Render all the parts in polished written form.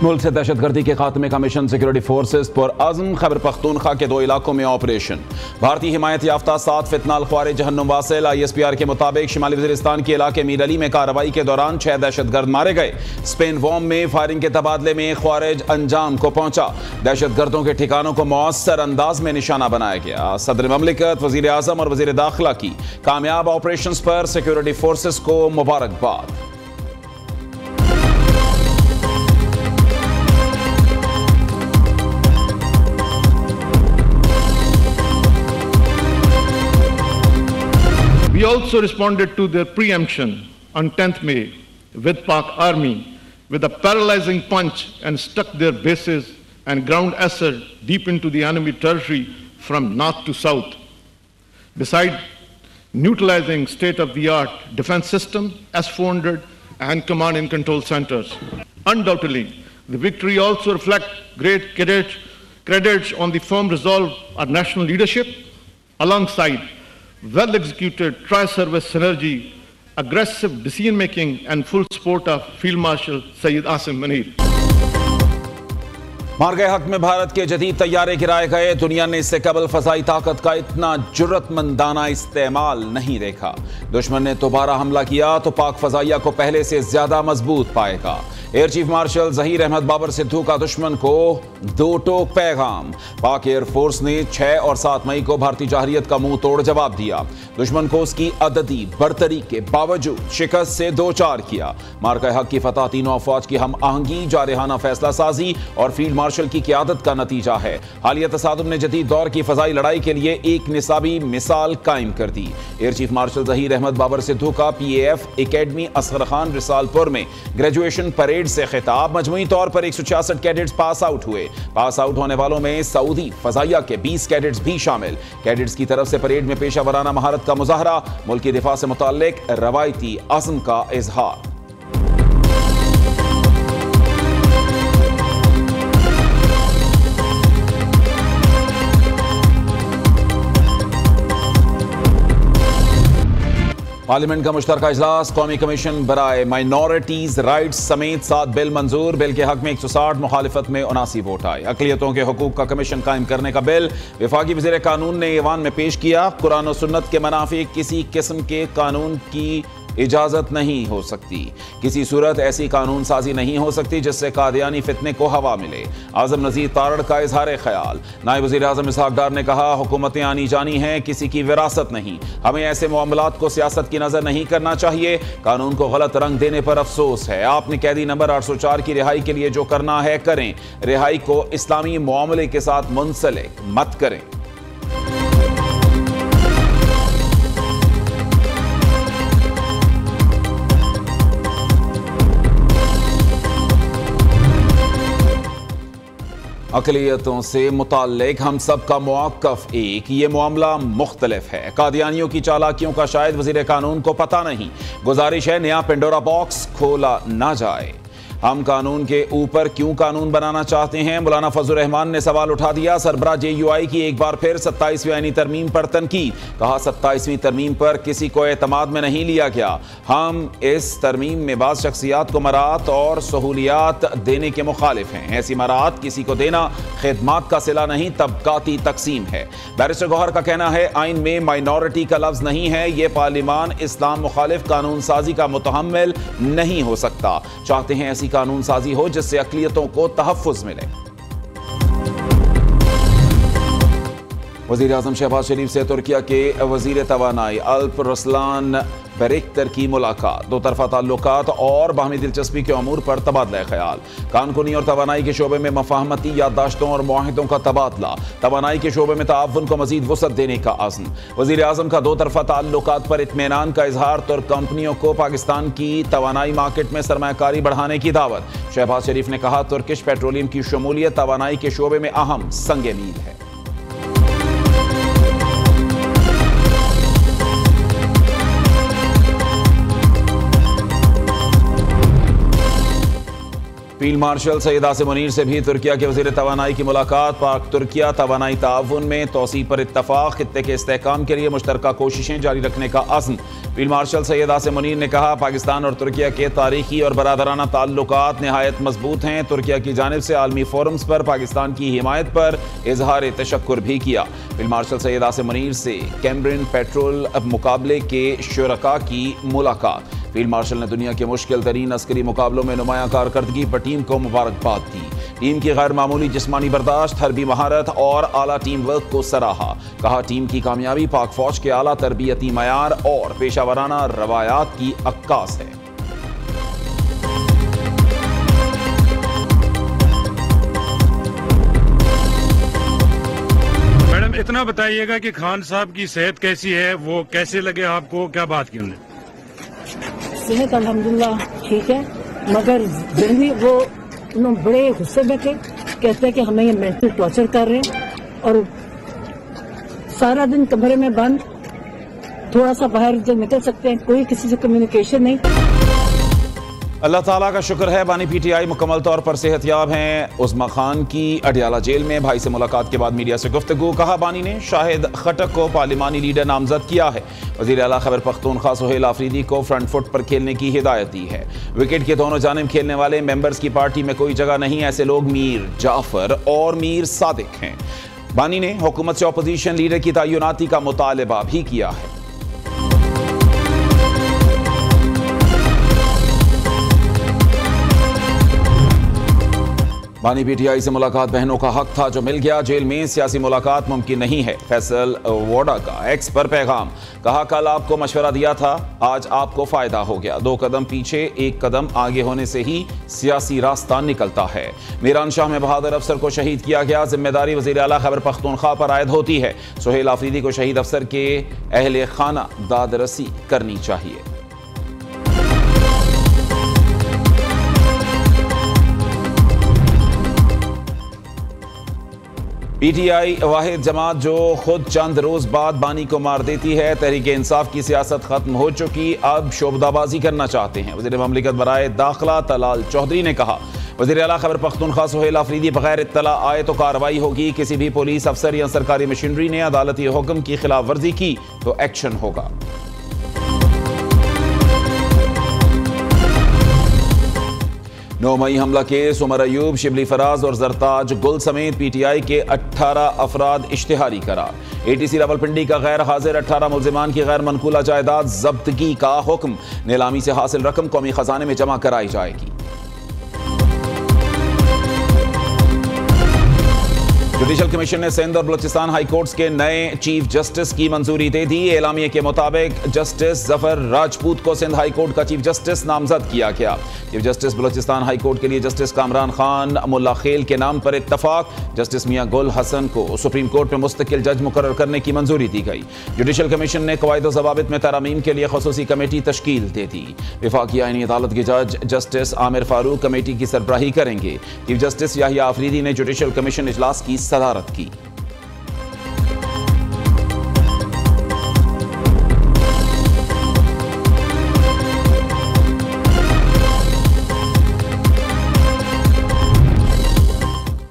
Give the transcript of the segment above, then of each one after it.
मुल्क से दहशतगर्दी के खात्मे का मिशन सिक्योरिटी फोर्सेस पर अज़म। खैबर पख्तूनख्वा के 2 इलाकों में ऑपरेशन। भारतीय हिमायत याफ्ता 7 फितनाल ख्वारिज जहन्नुम वासिल। ISPR के मुताबिक शिमाली वज़ीरिस्तान के इलाके मीर अली में कार्रवाई के दौरान 6 दहशतगर्द मारे गए। स्पेन वॉम में फायरिंग के तबादले में ख्वारिज अंजाम को पहुंचा। दहशतगर्दों के ठिकानों को मौसर अंदाज में निशाना बनाया गया। सदर ममलिकत, वज़ीर आज़म और वज़ीर दाखिला की कामयाब ऑपरेशन पर सिक्योरिटी फोर्सेस को मुबारकबाद। We also responded to their preemption on 10th May with Pak Army with a paralyzing punch and struck their bases and ground assault deep into the enemy territory from north to south. Besides neutralizing state-of-the-art defense system, S-400 and command and control centers. Undoubtedly, the victory also reflects great credits on the firm resolve of national leadership alongside well-executed tri-service synergy, aggressive decision-making and full support of Field Marshal Sayyid Asim Munir. मार गए हक में भारत के जदीद तैयारे गिराए गए। दुनिया ने इससे कबल फजाई ताकत का इतना जुर्रतमंदाना इस्तेमाल नहीं देखा। दुश्मन ने दोबारा हमला किया तो पाक फजाइया को पहले से ज्यादा मजबूत पाएगा। Air chief marshal Zaheer Ahmed Babar Sidhu का दुश्मन को 2 टोक पैगाम। पाक एयरफोर्स ने 6 और 7 मई को भारतीय जहरियत का मुंह तोड़ जवाब दिया। दुश्मन को उसकी अददी बरतरी के बावजूद शिकस्त से 2-4 किया। मार गए हक की फतह तीनों अफवाज की हम आहंगी, जारहाना फैसला साजी और फील्ड मार्शल की क़यादत का नतीजा है। हालिया तसादुम ने जदीद दौर की फजाई लड़ाई के लिए एक निसाबी मिसाल कायम कर दी। Air chief marshal Zaheer Ahmed Babar Sidhu का PAF एकेडमी असगर खान रिसालपुर में ग्रेजुएशन परेड से खिताब। मजमूई तौर पर 166 कैडेट्स पास आउट हुए। पास आउट होने वालों में सऊदी फजाइया के 20 कैडेट्स भी शामिल। कैडेट्स की तरफ से परेड में पेशा वराना महारत का मुजाहरा, मुल्क की दिफा से मुताल्लिक रवायती अज़्म का इजहार। पार्लियामेंट का मुश्तरका इजलास। कौमी कमीशन बराए माइनॉरिटीज राइट्स समेत 7 बिल मंजूर। बिल के हक में 160, मुखालिफत में 79 वोट आए। अक़लियतों के हुकूक का कमीशन कायम करने का बिल वफाकी वज़ीर कानून ने ईवान में पेश किया। कुरान और सुन्नत के मुनाफिक किसी किस्म के कानून की इजाजत नहीं हो सकती। किसी सूरत ऐसी कानून साजी नहीं हो सकती जिससे कादियानी फितने को हवा मिले। आजम नज़ीर तारड़ का इजहार ख्याल। नायब वज़ीर आज़म इसहाक डार ने कहा, हुकूमतें आनी जानी हैं, किसी की विरासत नहीं। हमें ऐसे मामलात को सियासत की नजर नहीं करना चाहिए। कानून को गलत रंग देने पर अफसोस है। आपने कैदी नंबर 804 की रिहाई के लिए जो करना है करें। रिहाई को इस्लामी मामले के साथ मुंसलिक मत करें। अक़लियतों से मुताल्लिक हम सब का मौक़िफ़ एक, ये मामला मुख्तलिफ है। कादियानियों की चालाकियों का शायद वज़ीर कानून को पता नहीं। गुजारिश है नया पेंडोरा बॉक्स खोला ना जाए। हम कानून के ऊपर क्यों कानून बनाना चाहते हैं? मौलाना फजलुर रहमान ने सवाल उठा दिया। सरबराह JUI की एक बार फिर 27वीं आईनी तरमीम पर तनकीद। कहा 27वीं तरमीम पर किसी को एतमाद में नहीं लिया गया। हम इस तरमीम में बाज़ शख्सियात को मराहत और सहूलियात देने के मुखालिफ हैं। ऐसी मराहत किसी को देना खिदमात का सिला नहीं, तबकाती तकसीम है। बैरिस्टर गौहर का कहना है आइन में माइनॉरिटी का लफ्ज नहीं है। ये पार्लिमान इस्लाम मुखालिफ कानून साजी का मुतहम्मिल नहीं हो सकता। चाहते हैं ऐसी कानून साजी हो जिससे अक़लियतों को तहफ़्फ़ुज़ मिले। वज़ीर आज़म शहबाज शरीफ से तुर्किया के वज़ीर तवानाई अल्प रसलान बेरिख्तर की मुलाकात। 2 तरफ़ा ताल्लुकात और बाहमी दिलचस्पी के अमूर पर तबादला ख्याल। कानकुनी और तवानाई के शोबे में मफाहमती याददाश्तों और मुआहिदों का तबादला। तवानाई के शोबे में ताअवुन को मज़ीद वुसअत देने का अज़्म। वज़ीर आज़म का 2 तरफ़ा ताल्लुकात पर इत्मीनान का इजहार। तुर्क कंपनियों को पाकिस्तान की तवानाई मार्केट में सरमायाकारी बढ़ाने की दावत। शहबाज शरीफ ने कहा तुर्किश पेट्रोलियम की शमूलियत तवानाई के शोबे में अहम संगे मील है। फील्ड मार्शल सैयद आसिम मुनीर से भी तुर्किया के वज़ीर तवानाई की मुलाकात। पाक तुर्किया तवानाई ताउन में तोसी पर इत्तफाक, खित्ते के इस्तेहकाम के लिए मुश्तरका कोशिशें जारी रखने का अज़्म। फील्ड मार्शल सैयद आसिम मुनीर ने कहा, पाकिस्तान और तुर्किया के तारीखी और बरादराना ताल्लुकात नहायत मजबूत हैं। तुर्किया की जानिब से आलमी फोरम्स पर पाकिस्तान की हिमायत पर इजहार तशक्कुर भी किया। फील्ड मार्शल सैयद आसिम मुनीर से कैम्ब्रियन पेट्रोल मुकाबले के शुरका की मुलाकात। फील्ड मार्शल ने दुनिया के मुश्किल तरीन अस्करी मुकाबलों में नुमायां कारकर्दगी पर टीम को मुबारकबाद दी। टीम की गैर मामूली जिस्मानी बर्दाश्त, हरबी महारत और आला टीम वर्क को सराहा। कहा, टीम की कामयाबी पाक फौज के आला तरबियती मयार और पेशावराना रवायात की अक्कास है। मैडम, इतना बताइएगा कि खान साहब की सेहत कैसी है, वो कैसे लगे आपको, क्या बात की उन्होंने? सेहत अल्हम्दुलिल्लाह ठीक है, मगर जहनी वो बड़े गुस्से में थे। कहते हैं कि हमें ये मेंटल टॉर्चर कर रहे हैं और सारा दिन कमरे में बंद, थोड़ा सा बाहर जब निकल सकते हैं, कोई किसी से कम्युनिकेशन नहीं। अल्लाह ताला का शुक्र है बानी पीटीआई मुकम्मल तौर पर सेहतयाब हैं। उस्मा खान की अडियाला जेल में भाई से मुलाकात के बाद मीडिया से गुफ्तगू। कहा, बानी ने शाहिद खटक को पार्लिमानी लीडर नामजद किया है। वज़ीर आला खैबर पख्तूनख्वा सुहेल आफरीदी को फ्रंट फुट पर खेलने की हिदायत दी है। विकेट के दोनों जानिब खेलने वाले मेंबर्स की पार्टी में कोई जगह नहीं, ऐसे लोग मीर जाफर और मीर सादिक हैं। बानी ने हुकूमत से अपोजिशन लीडर की तयनाती का मुतालबा भी किया है। बानी पीटीआई से मुलाकात बहनों का हक था जो मिल गया। जेल में सियासी मुलाकात मुमकिन नहीं है। फैसल वोडा का एक्स पर पैगाम। कहा, कल आपको मशवरा दिया था, आज आपको फायदा हो गया। 2 कदम पीछे 1 कदम आगे होने से ही सियासी रास्ता निकलता है। मीरान शाह में बहादुर अफसर को शहीद किया गया। जिम्मेदारी वज़ीर आला खैबर पख्तूनख्वा पर आयद होती है। सुहेल आफरीदी को शहीद अफसर के अहले खाना दादरसी करनी चाहिए। पीटीआई वाहिद जमात जो खुद चंद रोज बाद बानी को मार देती है। तहरीक इंसाफ की सियासत खत्म हो चुकी, अब शोबदाबाजी करना चाहते हैं। वज़ीर ममलिकत बराए दाखिला तलाल चौधरी ने कहा, वज़ीर आला खैबर पख्तूनख्वा सुहेल आफरीदी बगैर इत्तला आए तो कार्रवाई होगी। किसी भी पुलिस अफसर या सरकारी मशीनरी ने अदालती हुक्म की खिलाफ वर्जी की तो एक्शन होगा। 9 मई हमला केस उमर अयूब, शिबली फराज और जरताज गुल समेत पीटीआई के 18 अफराद इश्तिहारी करार। एटीसी रावलपिंडी का गैर हाजिर 18 मुल्जिमान की गैर मनकूला जायदाद जब्तगी का हुक्म। नीलामी से हासिल रकम कौमी खजाने में जमा कराई जाएगी। जुडिशल कमीशन ने सिंध और बलूचिस्तान हाई कोर्ट्स के नए चीफ जस्टिस की मंजूरी दे दी। एलामिया के मुताबिक जस्टिस जफर राजपूत को सिंध हाई कोर्ट का चीफ जस्टिस नामजद किया गया। Chief justice Balochistan high court के लिए जस्टिस कामरान खान मुल्ला खेल के नाम पर इत्तफाक। जस्टिस मियां गुल हसन को सुप्रीम कोर्ट में मुस्तकिल जज मुकर्रर करने की मंजूरी दी गई। जुडिशल कमीशन ने कवायद ज़वाबित में तरामीम के लिए खसूसी कमेटी तश्कील दे दी। वफाकी आईनी अदालत के जज जस्टिस आमिर फारूक कमेटी की सरबराही करेंगे। चीफ जस्टिस याहिया आफरीदी ने जुडिशल कमीशन इजलास की सदारत की।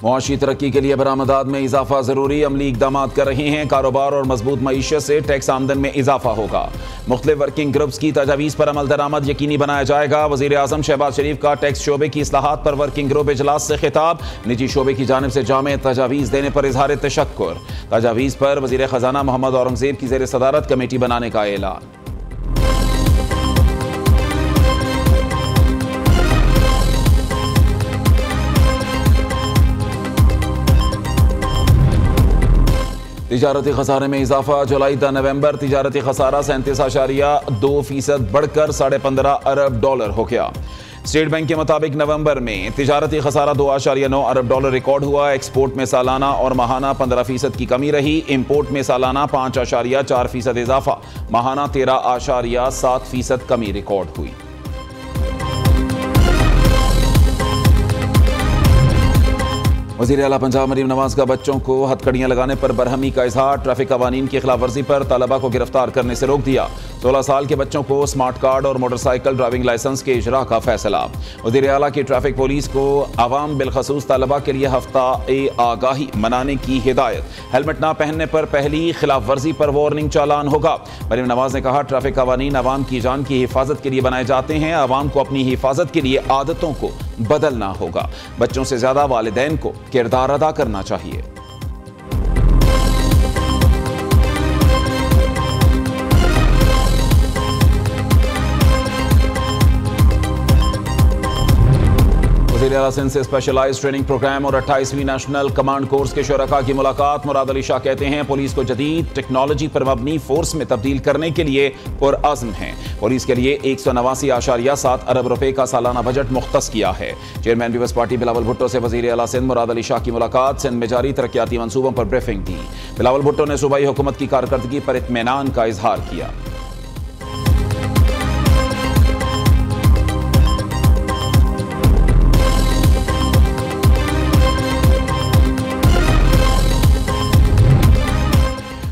मुआशी तरक्की के लिए बरामदात में इजाफा जरूरी, अमली इकदाम कर रहे हैं। कारोबार और मजबूत मईशत से टैक्स आमदन में इजाफा होगा। मुख्तलिफ वर्किंग ग्रुप्स की तजावीज़ पर अमल दरामद यकीनी बनाया जाएगा। वज़ीर आज़म शहबाज शरीफ का टैक्स शोबे की इस्लाहात पर वर्किंग ग्रुप इजलास से खिताब। निजी शोबे की जानिब से जामे तजावीज़ देने पर इजहार तशक्कुर। तजावीज़ पर वज़ीर खजाना मोहम्मद औरंगजेब की ज़ेर सदारत कमेटी बनाने का ऐलान। तिजारती खसारे में इजाफा। जुलाई ta नवंबर तिजारती खसारा 37.2% बढ़कर $15.5 अरब हो गया। स्टेट बैंक के मुताबिक नवंबर में तिजारती खसारा $2.9 अरब रिकॉर्ड हुआ। एक्सपोर्ट में सालाना और माहाना 15% की कमी रही। इंपोर्ट में सालाना 5.4% इजाफा, माहाना 13.7% कमी रिकॉर्ड हुई। वज़ीर आला पंजाब मरीम नवाज का बच्चों को हथकड़ियाँ लगाने पर बरहमी का इजहार। ट्रैफिक कवानीन की खिलाफ वर्जी पर तलबा को गिरफ्तार करने से रोक दिया। 16 साल के बच्चों को स्मार्ट कार्ड और मोटरसाइकिल ड्राइविंग लाइसेंस के इजरा का फैसला। वज़ीर आला की ट्रैफिक पुलिस को आवाम बिलखसूस तलबा के लिए हफ्ता आगाही मनाने की हिदायत। हेलमेट ना पहनने पर पहली खिलाफ वर्जी पर वार्निंग चालान होगा। मरीम नवाज ने कहा, ट्रैफिक कवानीन आवाम की जान की हिफाजत के लिए बनाए जाते हैं। आवाम को अपनी हिफाजत के लिए आदतों को बदलना होगा। बच्चों से ज्यादा वालिदैन को किरदार अदा करना चाहिए। वज़ीर आला सिंध से स्पेशलाइज्ड ट्रेनिंग प्रोग्राम और 28वीं नेशनल कमांड कोर्स के शुरका की मुलाकात। मुराद अली शाह कहते हैं, पुलिस को जदीद टेक्नोलॉजी पर मबनी फोर्स में तब्दील करने के लिए पुरअज़्म है। पुलिस के लिए 189.7 अरब रुपए का सालाना बजट मुख्तस किया है। चेयरमैन पीपल्स पार्टी बिलावल भुट्टो से वज़ीर आला सिंध मुराद अली शाह की मुलाकात। सिंध में जारी तरक्याती मंसूबों पर ब्रीफिंग दी। बिलावल भुट्टो ने सूबाई हुकूमत की कारकर्दगी पर इत्मीनान का इजहार किया।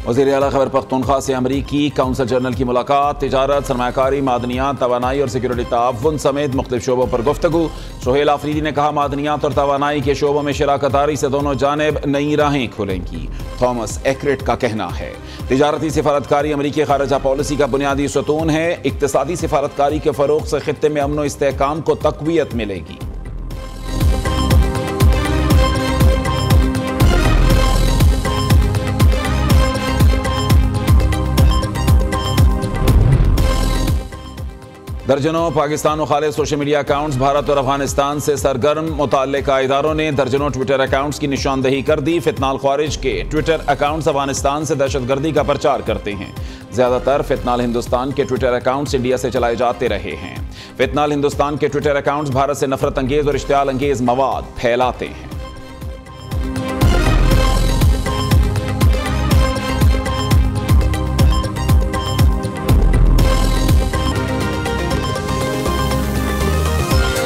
वज़ीर आला खैबर पख्तूनख्वा से अमरीकी काउंसिल जनरल की मुलाकात। तिजारत, सरमायाकारी, मादनियात, तवानाई और सिक्योरिटी ताउन समेत मुख्तलिफ शोबों पर गुफ्तगू। सोहेल आफरीदी ने कहा, मादनियात और तवानाई के शोबों में शराकतदारी से दोनों जानिब नई राहें खुलेंगी। थॉमस एक्रेट का कहना है, तिजारती सिफारतकारी अमरीकी खारजा पॉलिसी का बुनियादी सतून है। इक्तिसादी सिफारतकारी के फरोग से खित्ते में अमन व इस्तेहकाम को तक़वियत मिलेगी। दर्जनों पाकिस्तान मुखालिफ सोशल मीडिया अकाउंट्स भारत और अफगानिस्तान से सरगर्म। मुतल्लिका इदारों ने दर्जनों ट्विटर अकाउंट्स की निशानदही कर दी। फितनाल ख्वारिज के ट्विटर अकाउंट्स अफगानिस्तान से दहशतगर्दी का प्रचार करते हैं। ज्यादातर फितनाल हिंदुस्तान के ट्विटर अकाउंट्स इंडिया से चलाए जाते रहे हैं। फितनाल हिंदुस्तान के ट्विटर अकाउंट्स भारत से नफरत अंगेज और इश्तियाल अंगेज मवाद फैलाते हैं।